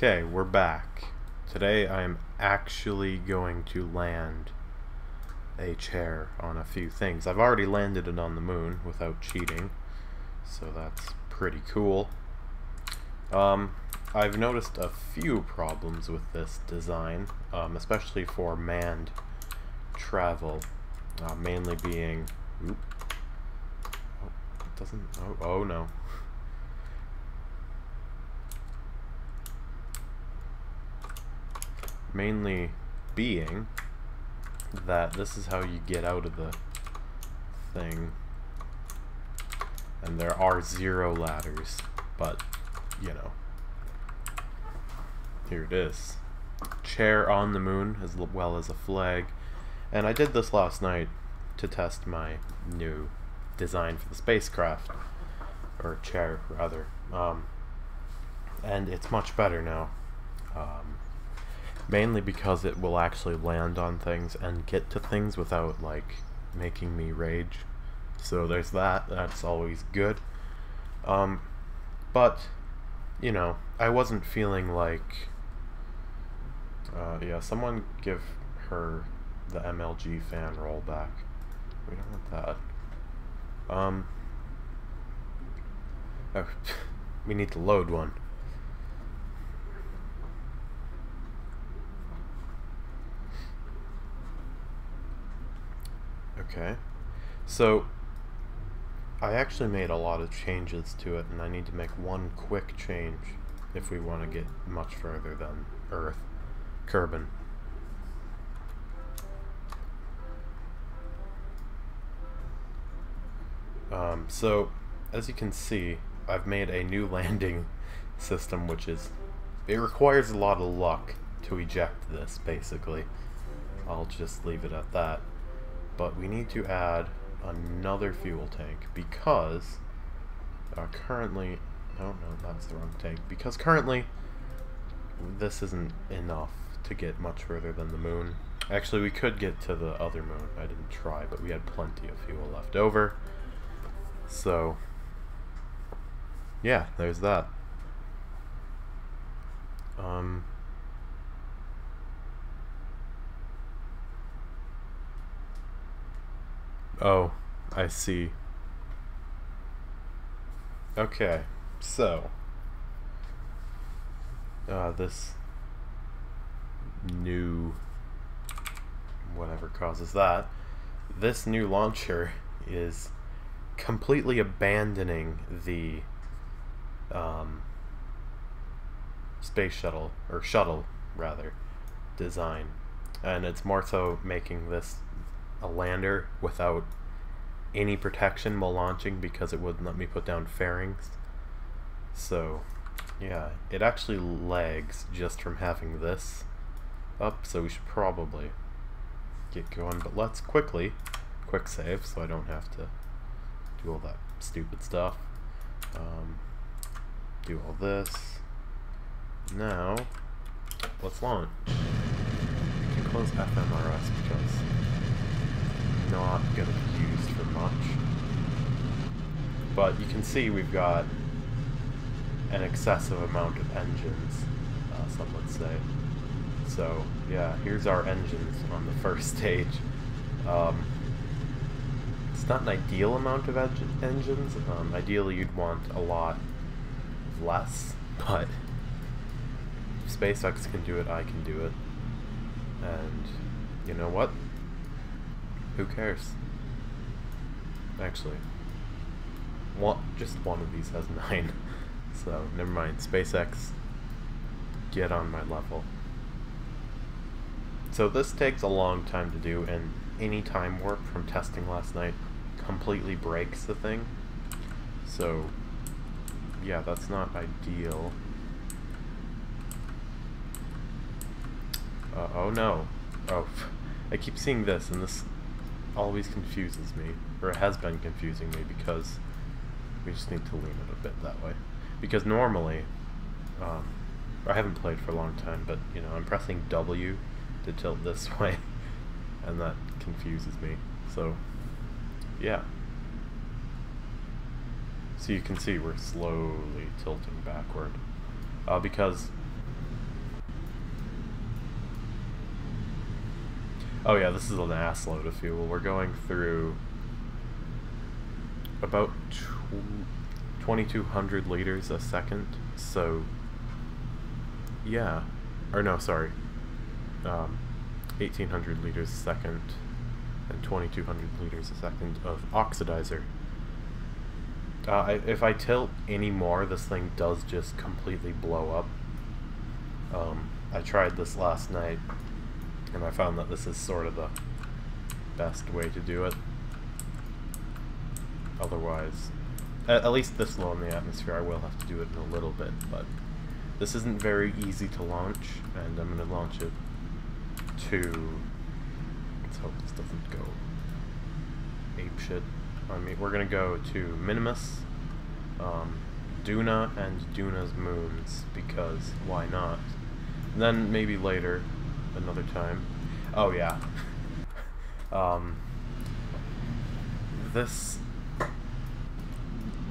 Okay, we're back. Today I'm actually going to land a chair on a few things. I've already landed it on the moon without cheating, so that's pretty cool. I've noticed a few problems with this design, especially for manned travel, mainly being... Oop. Oh, it doesn't... Oh no. Mainly being that this is how you get out of the thing, and there are 0 ladders, but you know, here it is. Chair on the moon as well as a flag, and I did this last night to test my new design for the spacecraft, or chair rather, and it's much better now. Mainly because it will actually land on things and get to things without, like, making me rage. So there's that. That's always good. But, you know, I wasn't feeling like... yeah, someone give her the MLG fan roll back. We don't want that. Oh, we need to load one. Okay, so I actually made a lot of changes to it, and I need to make one quick change if we want to get much further than Earth. Kerbin. So, as you can see, I've made a new landing system, which is... it requires a lot of luck to eject this, basically. I'll just leave it at that. But we need to add another fuel tank because currently... no, that's the wrong tank. Because currently this isn't enough to get much further than the moon. Actually, we could get to the other moon. I didn't try, but we had plenty of fuel left over. So, yeah, there's that. Oh, I see. Okay, so this new whatever causes that, this new launcher is completely abandoning the space shuttle, or shuttle rather, design, and it's more so making this a lander without any protection while launching because it wouldn't let me put down fairings. So yeah, it actually lags just from having this up, so we should probably get going, but let's quick save so I don't have to do all that stupid stuff. Do all this. Now let's launch. You can close FMRS because not going to be used for much, but you can see we've got an excessive amount of engines, some would say. So yeah, here's our engines on the first stage. It's not an ideal amount of engines. Ideally you'd want a lot less, but if SpaceX can do it, I can do it. And you know what? Who cares? Actually, just one of these has 9, so never mind. SpaceX, get on my level. So this takes a long time to do, and any time warp from testing last night completely breaks the thing. So yeah, that's not ideal. Oh no. Oh, I keep seeing this, and this always confuses me, or it has been confusing me, because we just need to lean it a bit that way. Because normally, I haven't played for a long time, but you know, I'm pressing W to tilt this way, and that confuses me. So yeah, so you can see we're slowly tilting backward, because Oh yeah, this is an ass load of fuel. We're going through about 2,200 liters a second, so yeah. Or no, sorry. 1,800 liters a second and 2,200 liters a second of oxidizer. If I tilt any more, this thing does just completely blow up. I tried this last night, and I found that this is sort of the best way to do it. Otherwise, at least this low in the atmosphere, I will have to do it in a little bit, but this isn't very easy to launch, and I'm going to launch it to... Let's hope this doesn't go apeshit on me. We're going to go to Minimus, Duna, and Duna's moons, because why not? And then maybe later, another time. Oh yeah.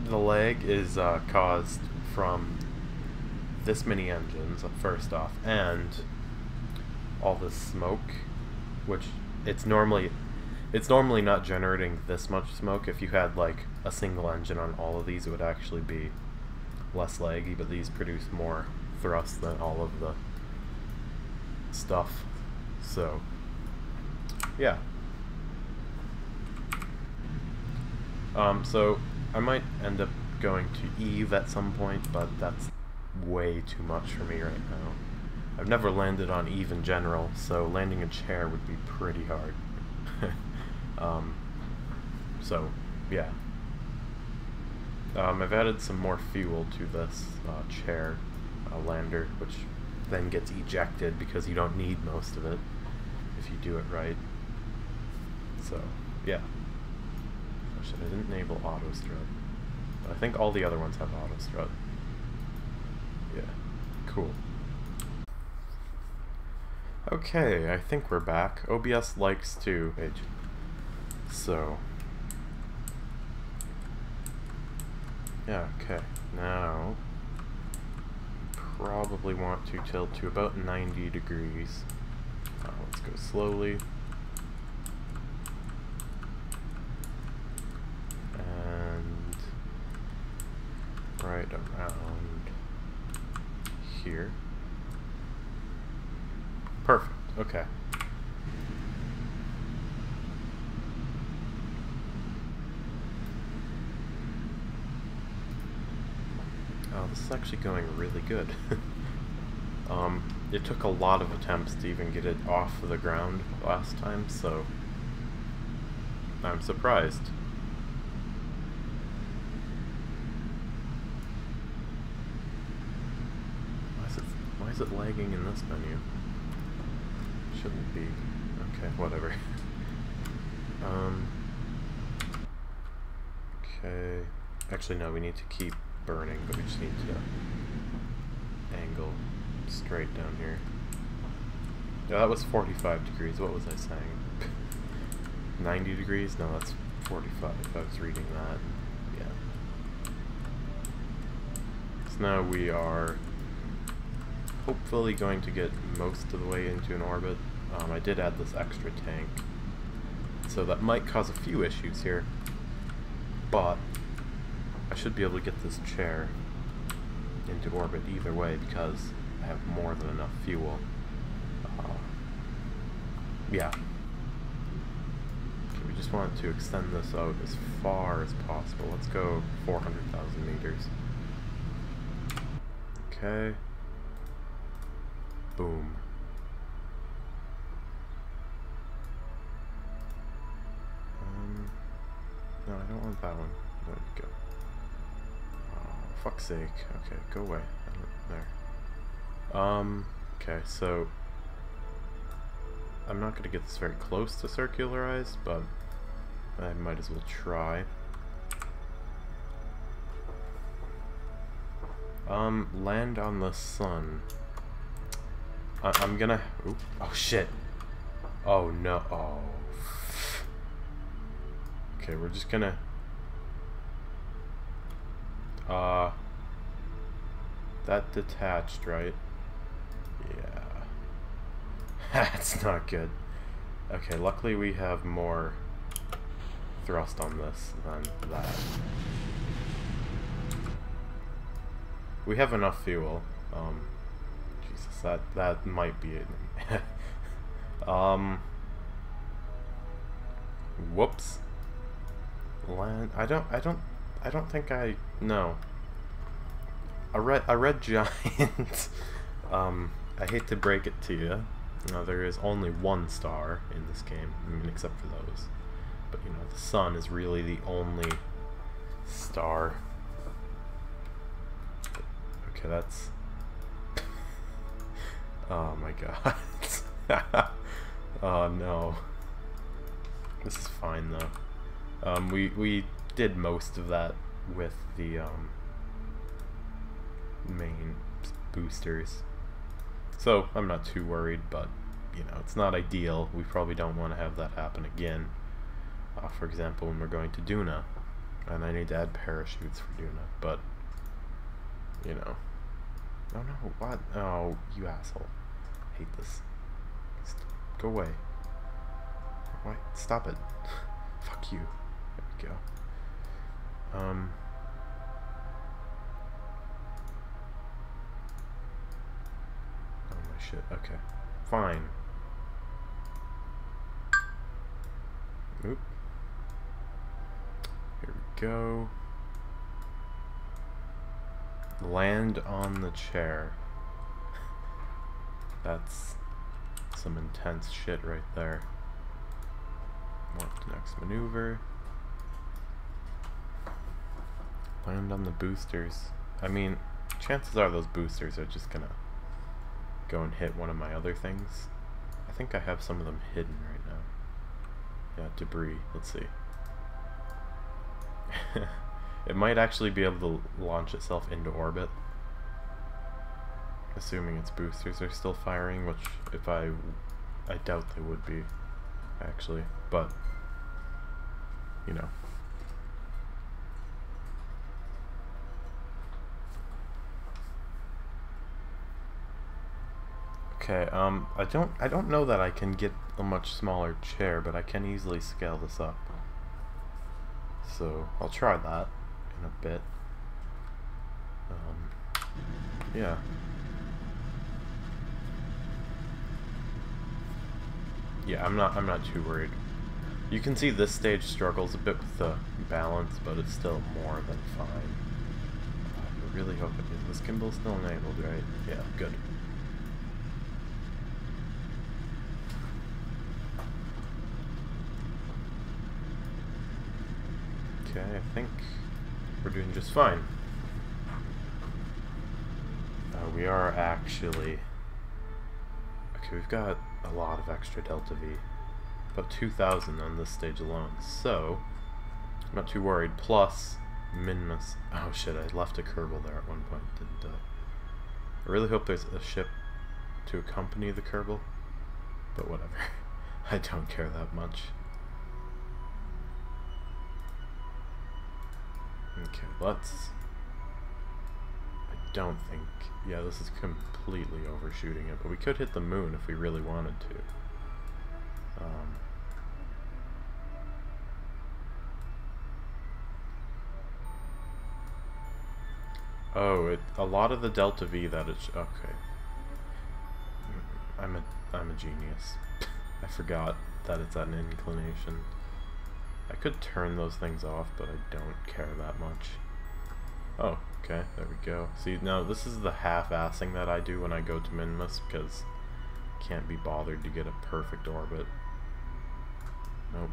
The lag is caused from this many engines, first off, and all this smoke, which it's normally not generating this much smoke. If you had like a single engine on all of these, it would actually be less laggy, but these produce more thrust than all of the stuff. So yeah. So I might end up going to Eve at some point, but that's way too much for me right now. I've never landed on Eve in general, so landing a chair would be pretty hard. So yeah. I've added some more fuel to this chair lander, which then gets ejected because you don't need most of it if you do it right. So yeah. Oh shit, I didn't enable auto strut. But I think all the other ones have auto strut. Yeah, cool. Okay, I think we're back. OBS likes to age. So yeah, okay. Now probably want to tilt to about 90 degrees. Let's go slowly. And right around here. Perfect, okay. Oh, this is actually going really good. It took a lot of attempts to even get it off the ground last time, so I'm surprised. Why is it lagging in this menu? Shouldn't be. Okay, whatever. Okay. Actually, no, we need to keep burning, but we just need to angle straight down here. Yeah, that was 45 degrees. What was I saying? 90 degrees? No, that's 45. I was reading that. Yeah. So now we are hopefully going to get most of the way into an orbit. I did add this extra tank, so that might cause a few issues here, but I should be able to get this chair into orbit either way because I have more than enough fuel. Yeah. Okay, we just want to extend this out as far as possible. Let's go 400,000 meters. Okay. Boom. No, I don't want that one. There we go. Oh, fuck's sake. Okay, go away. There. Okay, so I'm not gonna get this very close to circularized, but I might as well try. Land on the sun. I'm gonna... Oop. Oh, shit. Oh, no. Oh. Okay, we're just gonna... That detached, right? Yeah. That's not good. Okay, luckily we have more thrust on this than that. We have enough fuel. Jesus, that might be it. Whoops. Land. I don't think I know. A red giant. I hate to break it to you. There is only one star in this game. I mean, except for those. But you know, the sun is really the only star. Okay, that's. Oh my god. Oh no. This is fine though. We did most of that with the main boosters, so I'm not too worried. But you know, it's not ideal. We probably don't want to have that happen again. For example, when we're going to Duna, and I need to add parachutes for Duna. But you know, oh no, what? Oh, you asshole! I hate this. Just go away. Why? Stop it. Fuck you. There we go. Oh my shit. Okay. Fine. Oop. Here we go. Land on the chair. That's some intense shit right there. What's the next maneuver? Land on the boosters. I mean, chances are those boosters are just gonna go and hit one of my other things. I think I have some of them hidden right now. Yeah, debris. Let's see. It might actually be able to launch itself into orbit. Assuming its boosters are still firing, which if I doubt they would be, actually. But, you know. Okay, I don't know that I can get a much smaller chair, but I can easily scale this up. So, I'll try that in a bit. Yeah. Yeah, I'm not too worried. You can see this stage struggles a bit with the balance, but it's still more than fine. I really hope it is. This gimbal still enabled, right? Yeah, good. Okay, I think we're doing just fine. We are actually... Okay, we've got a lot of extra Delta V. About 2,000 on this stage alone, so I'm not too worried. Plus, Minmus. Oh shit, I left a Kerbal there at one point, didn't I? I really hope there's a ship to accompany the Kerbal, but whatever. I don't care that much. Okay, let's... I don't think... Yeah, this is completely overshooting it, but we could hit the moon if we really wanted to. Oh, a lot of the Delta V that it's... Okay. I'm a genius. I forgot that it's at an inclination. I could turn those things off, but I don't care that much. Oh, okay, there we go. See, now this is the half-assing that I do when I go to Minmus, because I can't be bothered to get a perfect orbit. Nope.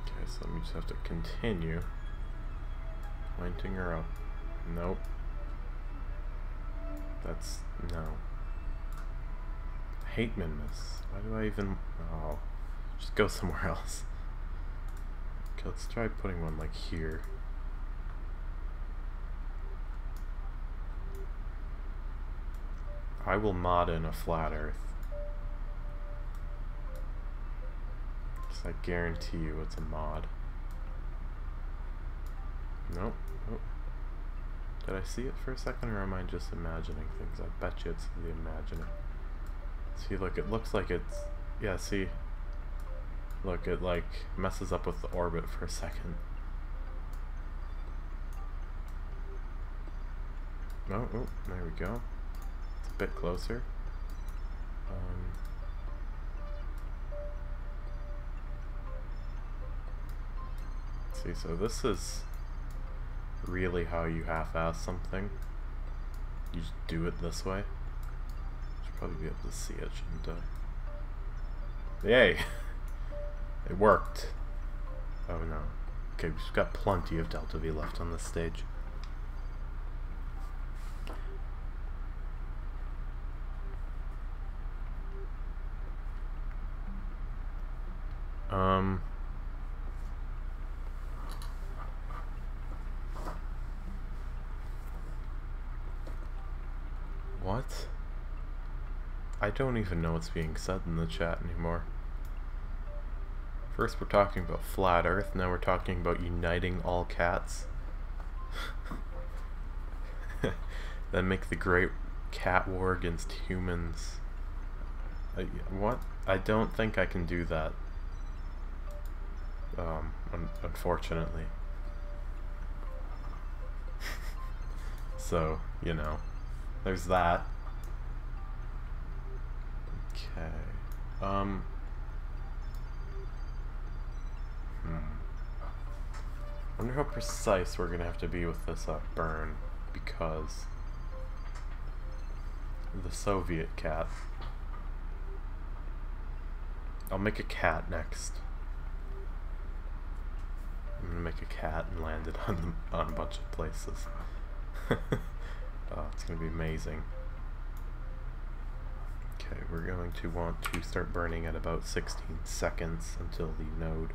Okay, so we just have to continue pointing her up. Nope. That's... no. I hate Minmus. Why do I even... Oh. Just go somewhere else. Okay, let's try putting one like here. I will mod in a flat earth. Because I guarantee you it's a mod. Nope. Nope. Did I see it for a second, or am I just imagining things? I bet you it's the imagining. See, look, it looks like it's Yeah, see? Look, it like messes up with the orbit for a second. Oh, oh, there we go. It's a bit closer. See, so this is really how you half-ass something. You just do it this way. Should probably be able to see it, shouldn't I? Yay! It worked. Oh no. Okay, we've got plenty of Delta V left on this stage. What? I don't even know what's being said in the chat anymore. First we're talking about flat Earth, now we're talking about uniting all cats. Then make the great cat war against humans. What? I don't think I can do that. Unfortunately. So, you know, there's that. Okay. I wonder how precise we're gonna have to be with this burn, because the Soviet cat. I'll make a cat next. I'm gonna make a cat and land it on a bunch of places. Oh, it's gonna be amazing. Okay, we're going to want to start burning at about 16 seconds until the node.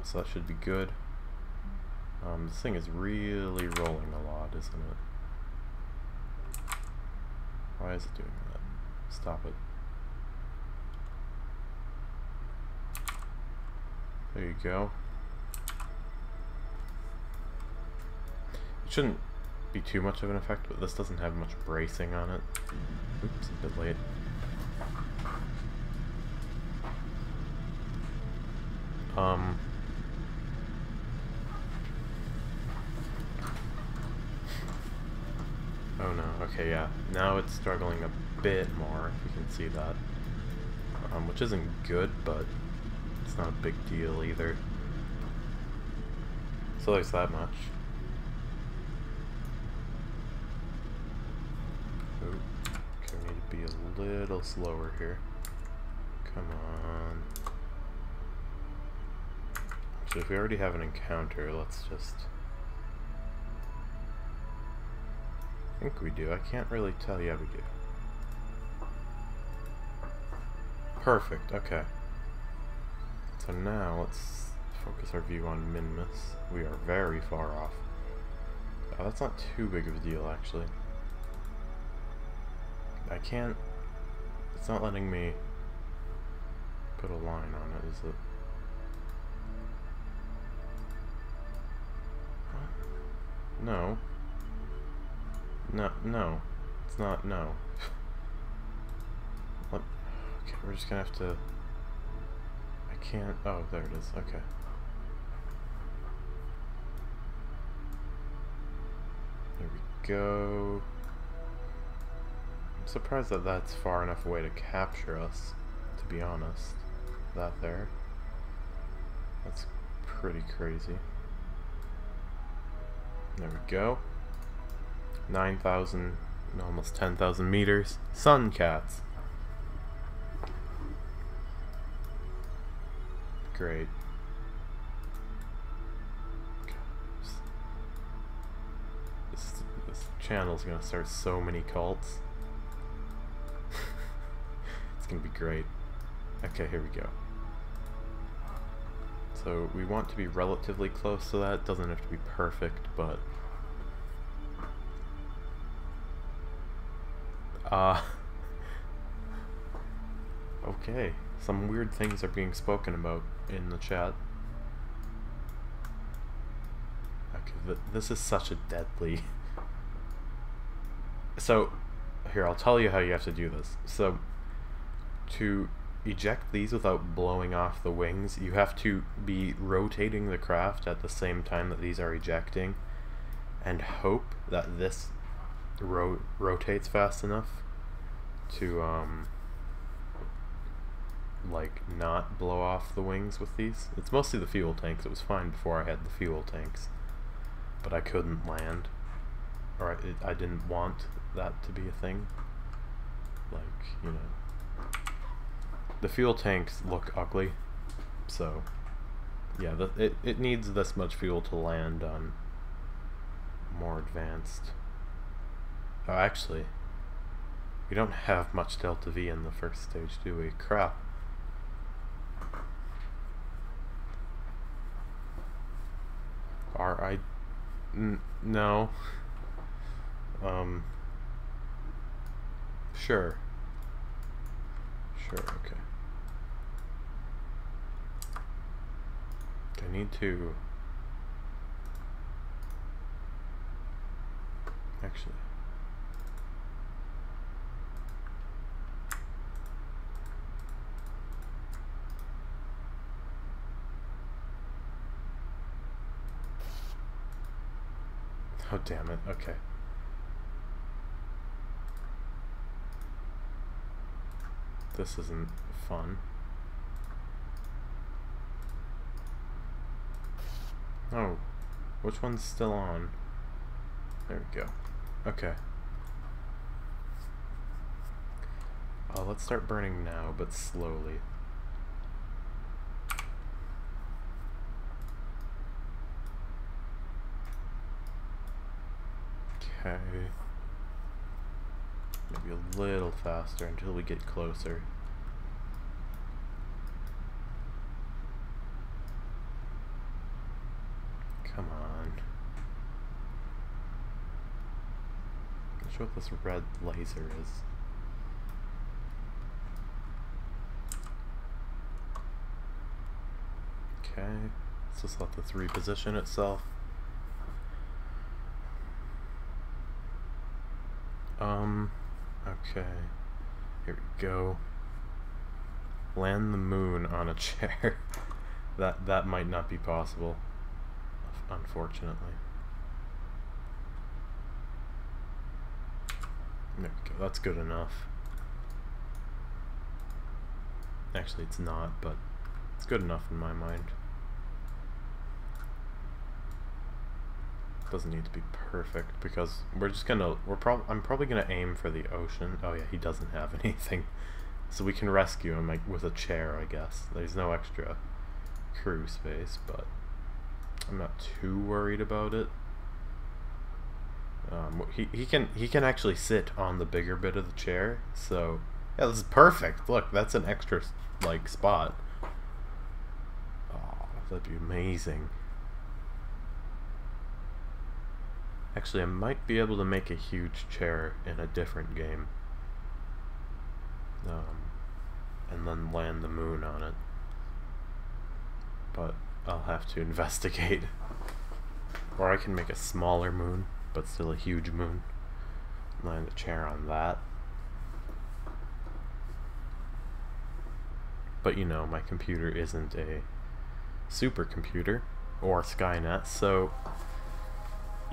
So that should be good. This thing is really rolling a lot, isn't it? Why is it doing that? Stop it. There you go. It shouldn't be too much of an effect, but this doesn't have much bracing on it. Oops, a bit late. Oh no, okay, yeah. Now it's struggling a bit more, if you can see that. Which isn't good, but it's not a big deal either. So there's that much. Ooh, okay, we need to be a little slower here. Come on. So if we already have an encounter, let's just... I think we do. I can't really tell. Yeah, we do. Perfect. Okay. So now let's focus our view on Minmus. We are very far off. Oh, that's not too big of a deal, actually. I can't... It's not letting me put a line on it, is it? What? No. No. It's not, no. What? Okay, we're just gonna have to... I can't... Oh, there it is. Okay. There we go. I'm surprised that that's far enough away to capture us, to be honest. That there. That's pretty crazy. There we go. 9,000, almost 10,000 meters. Sun cats. Great. This channel's gonna start so many cults. It's gonna be great. Okay, here we go. So we want to be relatively close to that. Doesn't have to be perfect, but okay, some weird things are being spoken about in the chat. Okay, this is such a deadly... So, here, I'll tell you how you have to do this. So, to eject these without blowing off the wings, you have to be rotating the craft at the same time that these are ejecting, and hope that this rotates fast enough to like not blow off the wings with these. It's mostly the fuel tanks. It was fine before I had the fuel tanks, but I couldn't land, or I didn't want that to be a thing. Like, you know, the fuel tanks look ugly, so yeah, it needs this much fuel to land on more advanced. Oh, actually, we don't have much Delta V in the first stage, do we? Crap. No. Sure. Sure, okay. I need to... Actually... Oh, damn it. Okay. This isn't fun. Oh, which one's still on? There we go. Okay. Let's start burning now, but slowly. Okay. Maybe a little faster until we get closer. Come on. Not sure what this red laser is. Okay. Let's just let this reposition itself. Okay. Here we go. Land the moon on a chair. That might not be possible, unfortunately. There we go. That's good enough. Actually, it's not, but it's good enough in my mind. Doesn't need to be perfect because we're just gonna I'm probably gonna aim for the ocean. Oh yeah, he doesn't have anything, so we can rescue him like with a chair, I guess. There's no extra crew space, but I'm not too worried about it. He can actually sit on the bigger bit of the chair, so yeah, this is perfect. Look, that's an extra like spot. Oh, that'd be amazing. Actually, I might be able to make a huge chair in a different game. And then land the moon on it. But I'll have to investigate. Or I can make a smaller moon, but still a huge moon. Land a chair on that. But you know, my computer isn't a supercomputer or Skynet, so...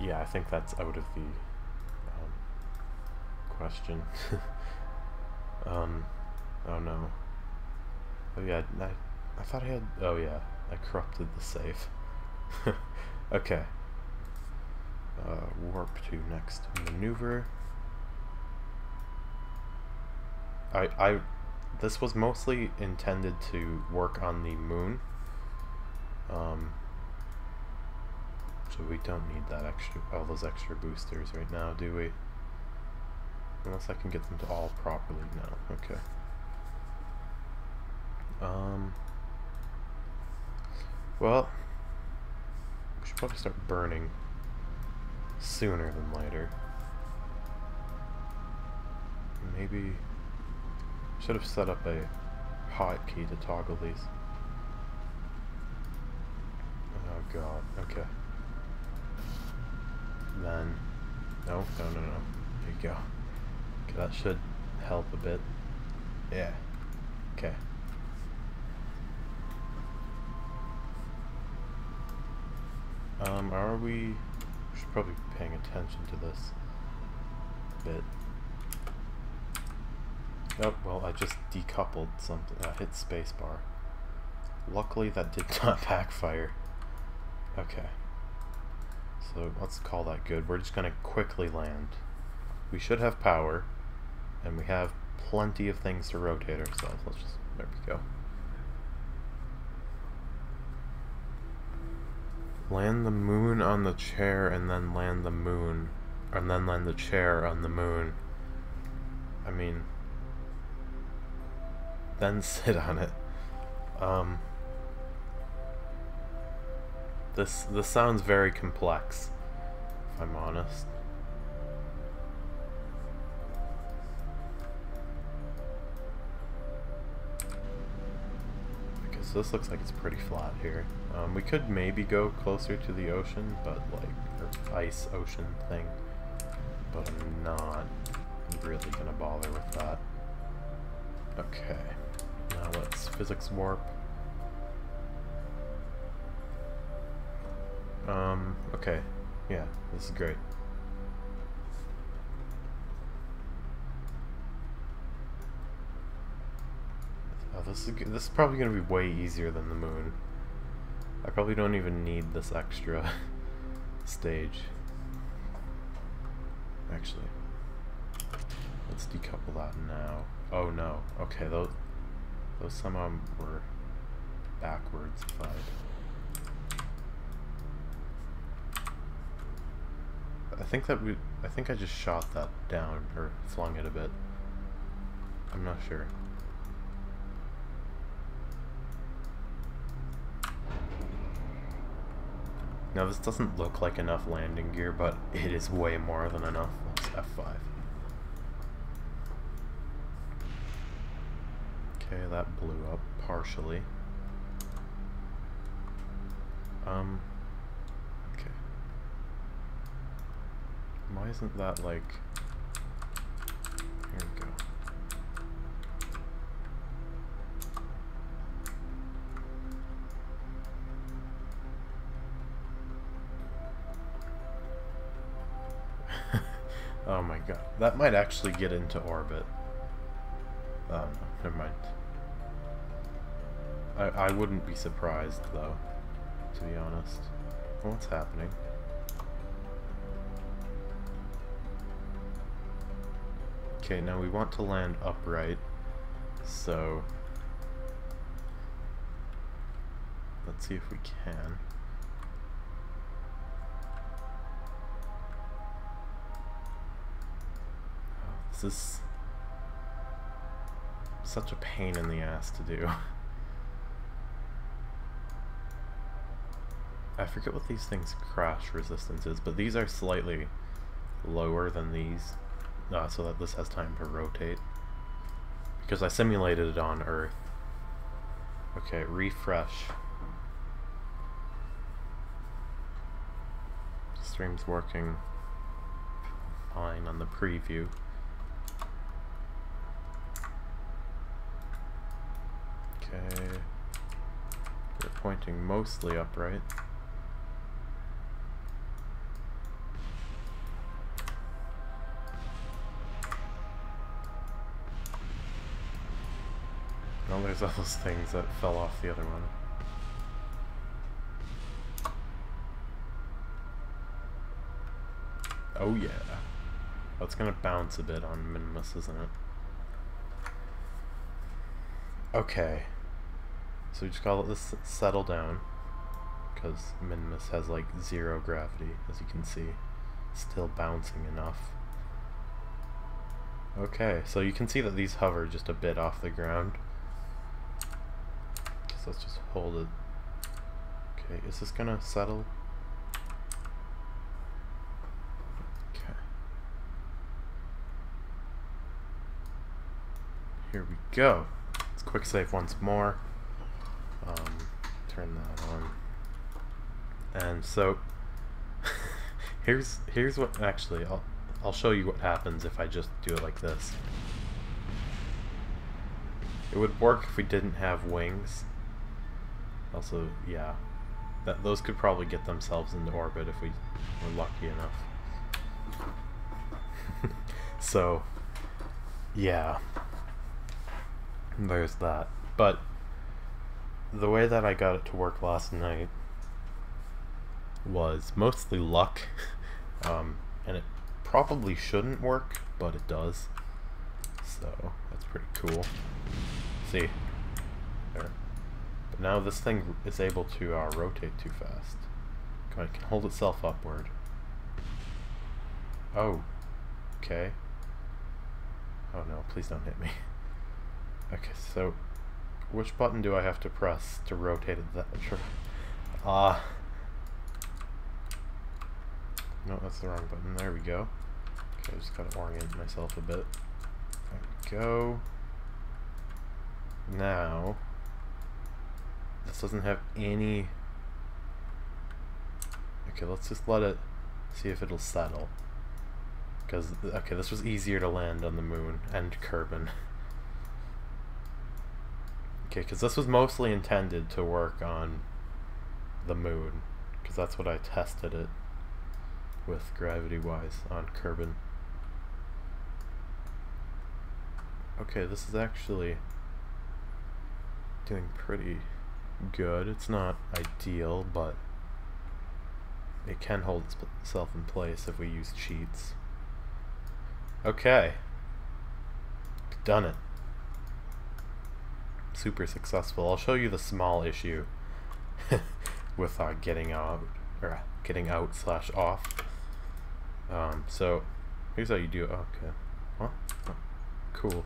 Yeah, I think that's out of the question. Oh no. Oh yeah, I thought I had... Oh yeah, I corrupted the save. Okay. Warp to next maneuver. This was mostly intended to work on the moon. So we don't need that extra, all those extra boosters right now, do we? Unless I can get them to all properly. No, okay. Well, we should probably start burning sooner than later. Maybe should have set up a hotkey to toggle these. Oh god, okay. Then, no. There you go. Okay, that should help a bit. Yeah. Okay. Are we should probably be paying attention to this a bit. Oh, well, I just decoupled something. I hit spacebar. Luckily, that did not backfire. Okay. So, let's call that good. We're just gonna quickly land. We should have power, and we have plenty of things to rotate ourselves. Let's just... there we go. Land the moon on the chair, and then land the moon. And then land the chair on the moon. I mean... then sit on it. This sounds very complex, if I'm honest. Okay, so this looks like it's pretty flat here. We could maybe go closer to the ocean, but like, or ice ocean thing, but I'm not really gonna bother with that. Okay. Now let's physics warp. Okay. Yeah, this is great. Oh, this is probably gonna be way easier than the moon. I probably don't even need this extra stage. Actually, let's decouple that now. Oh no. Okay, those somehow were backwards. I think I just shot that down, or flung it a bit. I'm not sure. Now this doesn't look like enough landing gear, but it is way more than enough. Let's F5. Okay, that blew up partially. Okay. Why isn't that like... here we go. Oh my god. That might actually get into orbit. No, never mind. I wouldn't be surprised, though, to be honest. What's happening? Okay, now we want to land upright, so let's see if we can. Oh, this is such a pain in the ass to do. I forget what these things' crash resistance is, but these are slightly lower than these, so that this has time to rotate. Because I simulated it on Earth. Okay, refresh. Stream's working fine on the preview. Okay. We're pointing mostly upright. Oh, there's all those things that fell off the other one. Oh yeah. Oh, it's gonna bounce a bit on Minimus, isn't it? Okay. So we just gotta let this settle down, because Minimus has like 0 gravity, as you can see. Still bouncing enough. Okay, so you can see that these hover just a bit off the ground. So let's just hold it. Okay, is this gonna settle? Okay. Here we go. Let's quick save once more. Turn that on. And so here's what actually I'll show you what happens if I just do it like this. It would work if we didn't have wings. Also, yeah. those could probably get themselves into orbit if we were lucky enough. So, yeah. There's that. But the way that I got it to work last night was mostly luck. And it probably shouldn't work, but it does. So, that's pretty cool. See? There. But now this thing is able to rotate too fast. It can hold itself upward. Oh. Okay. Oh no, please don't hit me. Okay, so which button do I have to press to rotate it that no, that's the wrong button. There we go. Okay, I just gotta orient myself a bit. There we go. Now, this doesn't have any... Okay, let's just let it see if it'll settle. Because, okay, this was easier to land on the moon and Kerbin. Okay, because this was mostly intended to work on the moon. Because that's what I tested it with gravity-wise on Kerbin. Okay, this is actually doing pretty good. It's not ideal, but it can hold itself in place if we use cheats. Okay. Done it. Super successful. I'll show you the small issue with getting out / off. So here's how you do it. Okay. Huh? Oh, cool.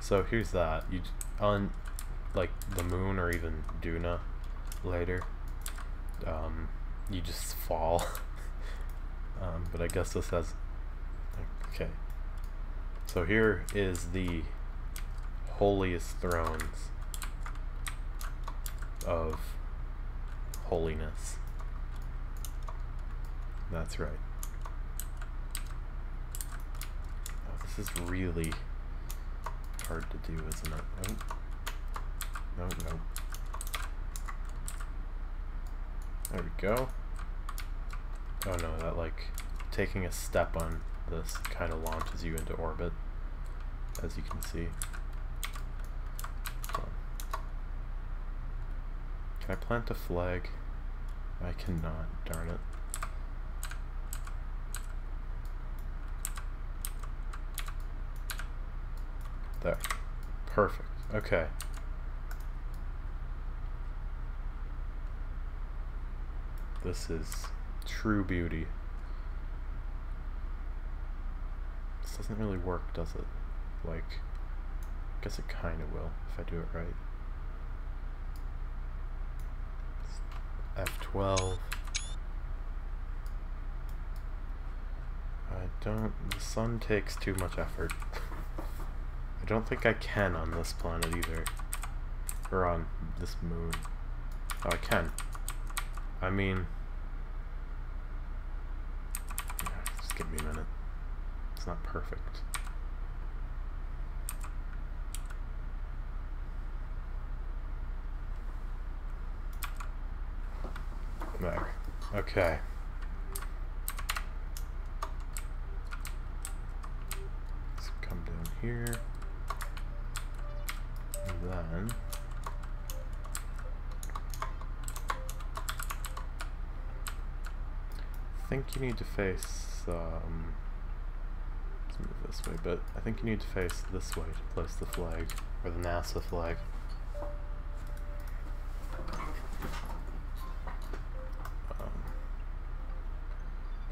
So here's that. You on like the moon or even Duna later. You just fall. But I guess this has... Okay. So here is the holiest thrones of holiness. That's right. Oh, this is really hard to do, isn't it? Oh. No, no. There we go. Oh no, that like taking a step on this kind of launches you into orbit, as you can see. Can I plant a flag? I cannot, darn it. There. Perfect. Okay. This is true beauty. This doesn't really work, does it? Like, I guess it kind of will if I do it right. F12. The sun takes too much effort. I don't think I can on this planet either. Or on this moon. Oh, I can. I mean... Just give me a minute. It's not perfect. There. Okay. Let's come down here. And then... I think you need to face... let's move this way, but I think you need to face this way to place the flag, or the NASA flag.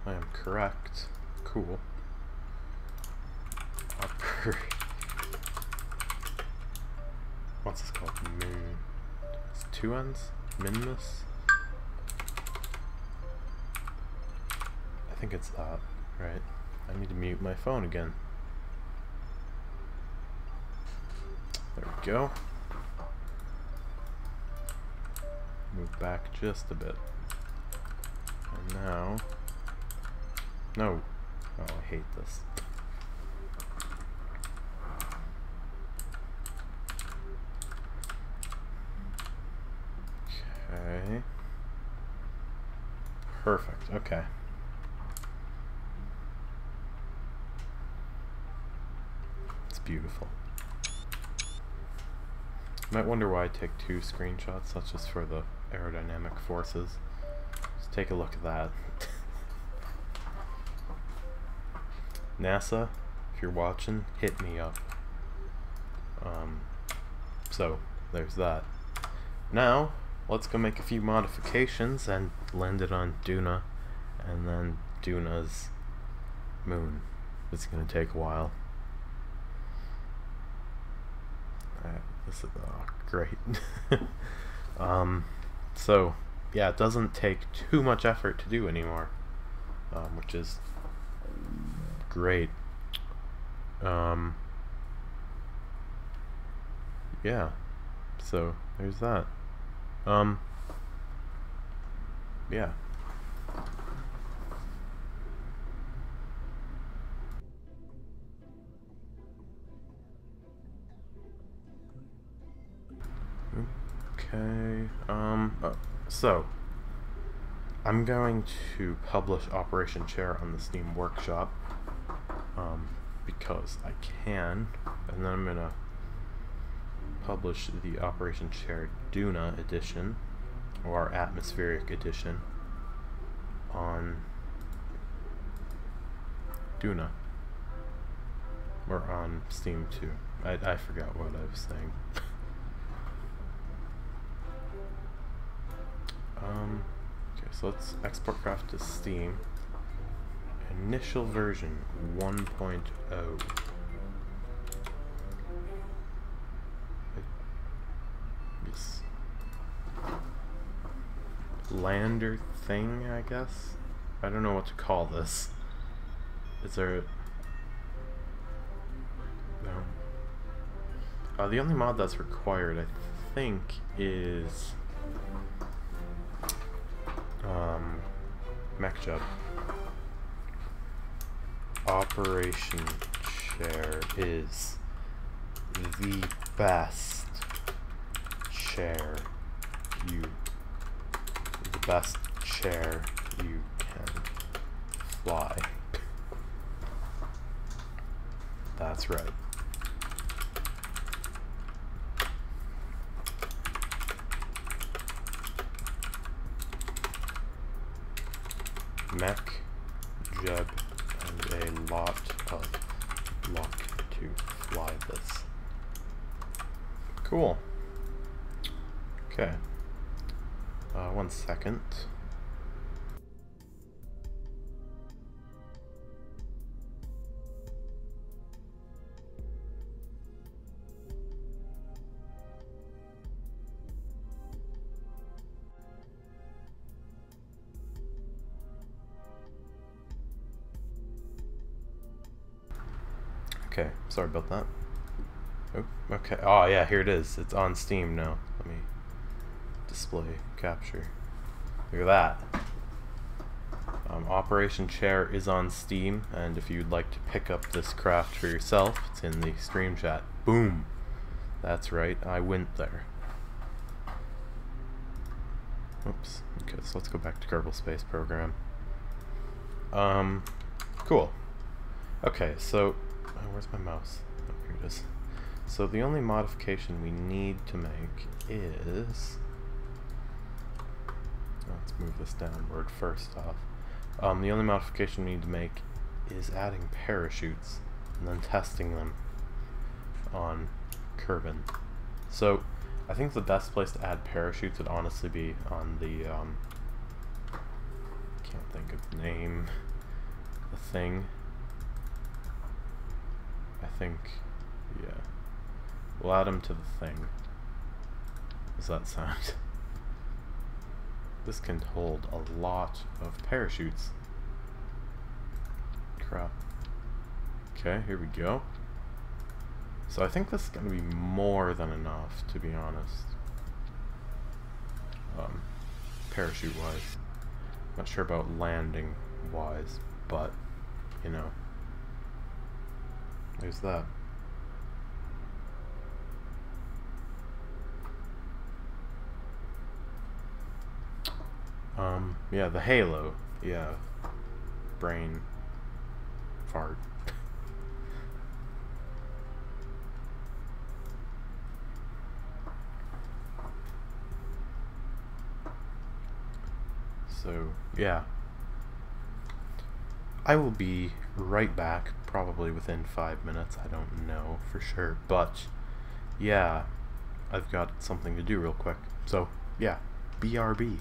I am correct. Cool. Upper. What's this called? Moon. It's 2 ends? Minmus? I think it's that, right? I need to mute my phone again. There we go. Move back just a bit. And now... No. Oh, I hate this. Okay. perfect. Okay. It's beautiful. You might wonder why I take 2 screenshots. That's just for the aerodynamic forces. Just take a look at that. NASA, if you're watching, hit me up. So, there's that. Now, let's go make a few modifications and land it on Duna, and then Duna's moon. It's gonna take a while. This is great. So, yeah, it doesn't take too much effort to do anymore, which is great. Yeah, so there's that. Yeah. Okay, so I'm going to publish Operation Chair on the Steam Workshop, because I can, and then I'm gonna publish the Operation Chair Duna edition, or Atmospheric edition, on Duna, or on Steam too. I forgot what I was saying. Okay, so let's export craft to Steam. Initial version 1.0. This lander thing, I guess? I don't know what to call this. Is there... No. The only mod that's required, I think, is... MechJub. Operation Chair is the best chair you can fly. That's right. MechJub and a lot of luck to fly this. Cool. Okay. 1 second. Okay, sorry about that. Oh, okay. Oh yeah, here it is. It's on Steam now. Let me display capture. Look at that. Operation Chair is on Steam, and if you'd like to pick up this craft for yourself, it's in the stream chat. Boom! That's right, I went there. Oops. Okay, so let's go back to Kerbal Space Program. Cool. Okay, so where's my mouse? Oh, here it is. So the only modification we need to make is... Let's move this downward first off. The only modification we need to make is adding parachutes and then testing them on Kerbin. So I think the best place to add parachutes would honestly be on the can't think of the name. The thing. I think, yeah. We'll add them to the thing. Does that sound? This can hold a lot of parachutes. Crap. Okay, here we go. So I think this is going to be more than enough, to be honest. Parachute-wise. Not sure about landing-wise, but, you know. There's that. Yeah, the halo Yeah. Brain fart. So, yeah. I will be right back, probably within 5 minutes. I don't know for sure, but yeah, I've got something to do real quick. So, yeah, BRB.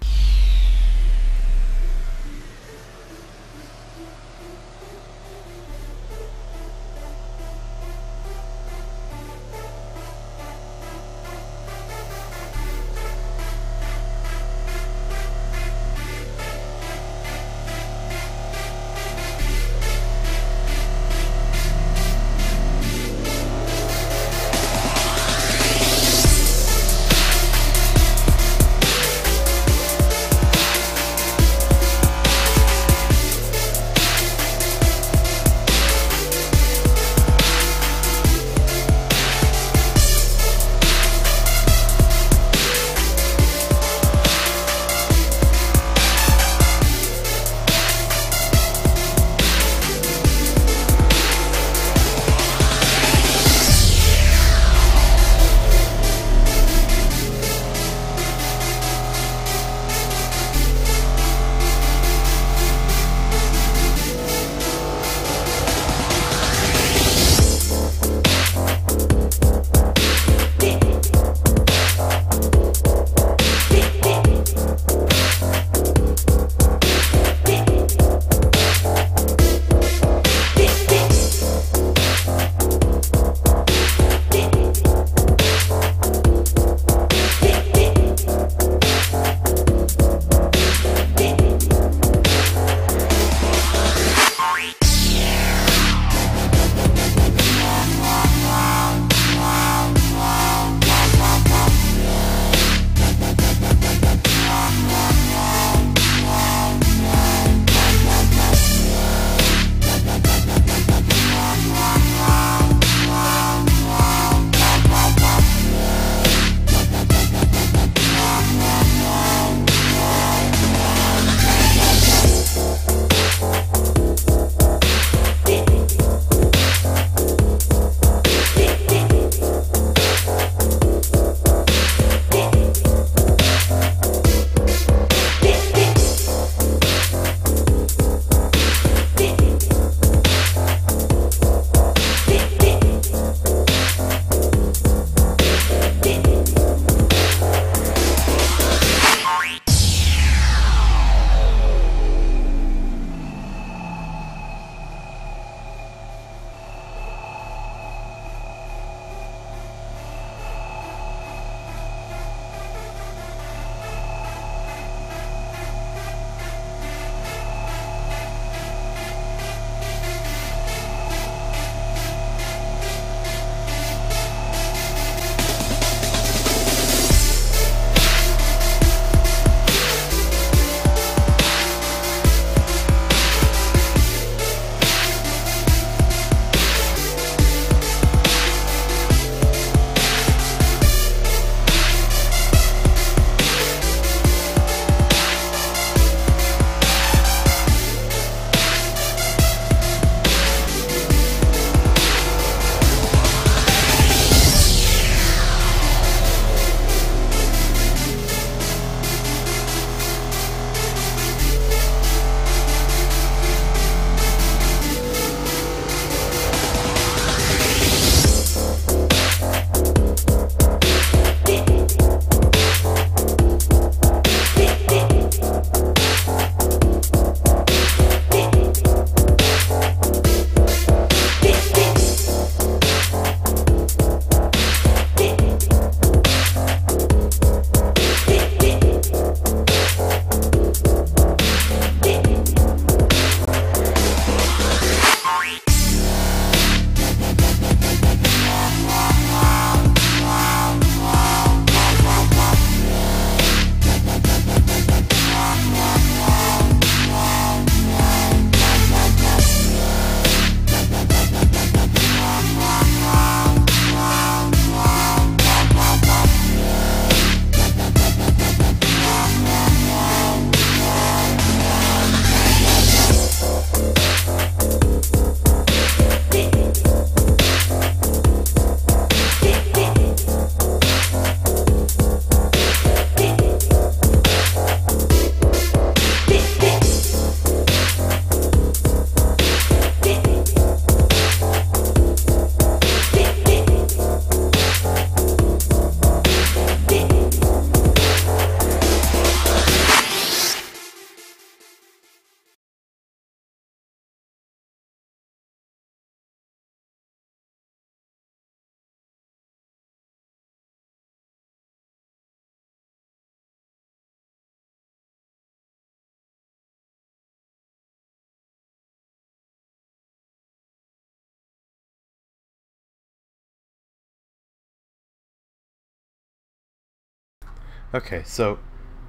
Okay, so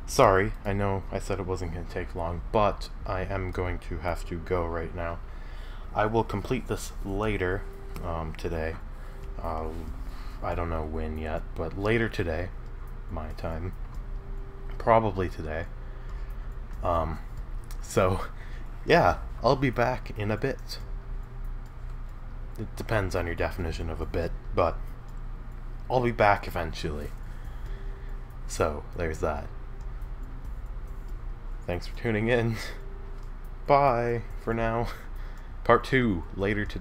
sorry, I know I said it wasn't going to take long, but I am going to have to go right now. I will complete this later today. I don't know when yet, but later today, my time. Probably today. So, yeah, I'll be back in a bit. It depends on your definition of a bit, but I'll be back eventually. So, there's that. Thanks for tuning in. Bye for now. Part 2 later today.